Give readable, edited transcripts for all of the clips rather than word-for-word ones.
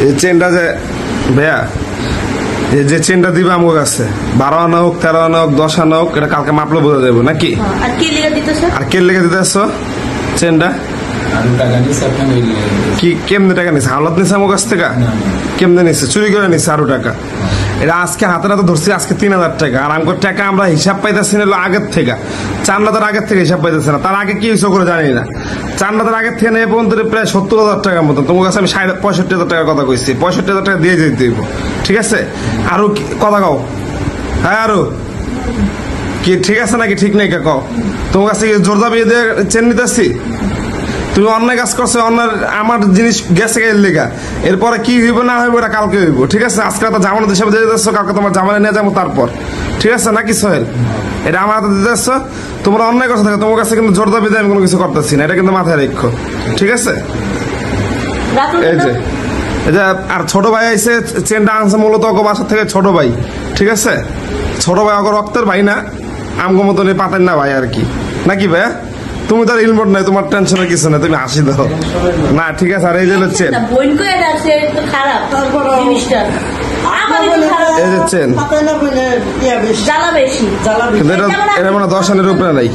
এই চেনটা যে ভাইয়া এই যে চেনটা দিবে আমার কাছে 12 আনা হোক 13 আনা হোক 10 আনা হোক এটা কালকে মাপলে বোঝা যাবে নাকি? আর কে লেগে দিতেছো চেনটা? কি কেমনে টাকা নিছে? হাওলাত নিছে আমার কাছ থেকে? কেমনে নিছে? চুরি করে নিছে আরো টাকা। এটা আজকে হাতে নাতে ধরছি আজকে 3000 টাকা। আর আমার টাকা আমরা হিসাব পাইতেছি না আগের থেকে, 4 রাতের আগের থেকে হিসাব পাইতেছি না। তার আগে কি হয়েছে করে জানি না। 4 রাতের আগের থেকে নিয়ে পর্যন্ত প্রায় 70,000 টাকার মতো। তোমার কাছে আমি 65,000 টাকার কথা কইছি। 65,000 টাকা দিয়ে যেতে হইব, ঠিক আছে? আরো কথা কও। হ্যাঁ আরো কি ঠিক আছে নাকি ঠিক নেই কও? তোমার কাছে জোরদা বিয়ে দিয়ে চেন নিতেছি? তুমি অন্যায় কাজ করছো, অন্যায় আমার জিনিস গেছে এর লেগা। এরপরে কি হইব না হইব এটা কালকে হইব, ঠিক আছে? আজকে তো জামানত হিসাবে দিয়ে যাচ্ছ, কালকে তোমার জামানে নিয়ে যাবো তারপর, ঠিক আছে নাকি সোহেল? এটা আমার হাতে দিয়ে যাচ্ছ, তোমরা অন্যায় করছো থাকে। তোমার কাছে কিন্তু জোর দাবি দিয়ে আমি কোনো কিছু করতেছি না, এটা কিন্তু মাথায় রেখো, ঠিক আছে? এই যে আর ছোট ভাই আইসে চেনটা আনছে মূলত ওকে বাসা থেকে ছোট ভাই, ঠিক আছে? ছোট ভাই ওকে রক্তের ভাই না, আমগো মতন পাতেন না ভাই আর কি, নাকি ভাইয়া? তুমি তো ইলমোট নাই, তোমার টেনশনের কিছু না, তুমি হাসি দাও না, ঠিক আছে? আর এই যে চেন, এই যে চেন এটা মানে 10 আনার উপরে নাই,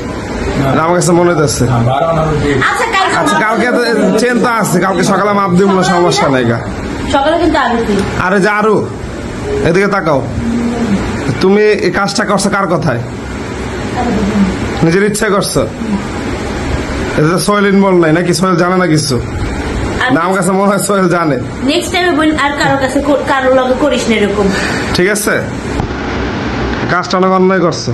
আমার কাছে মনে হচ্ছে। আচ্ছা কালকে চেন তো আছে, কালকে সকালে মাপ দিব না, সমস্যা নাই গা। আরে যা আরো এদিকে তাকাও। তুমি এই কাজটা করছো কার কথায়? নিজের ইচ্ছা করছো? এটা তো সোহেল ইনভলভ নাই নাকি? সোহেল জানে না কিছু? না আমার কাছে মনে হয় সোহেল জানে। নেক্সট টাইম বল আর কারো লগে করিস না এরকম, ঠিক আছে? কাজটা অনেক অন্যায় করছো।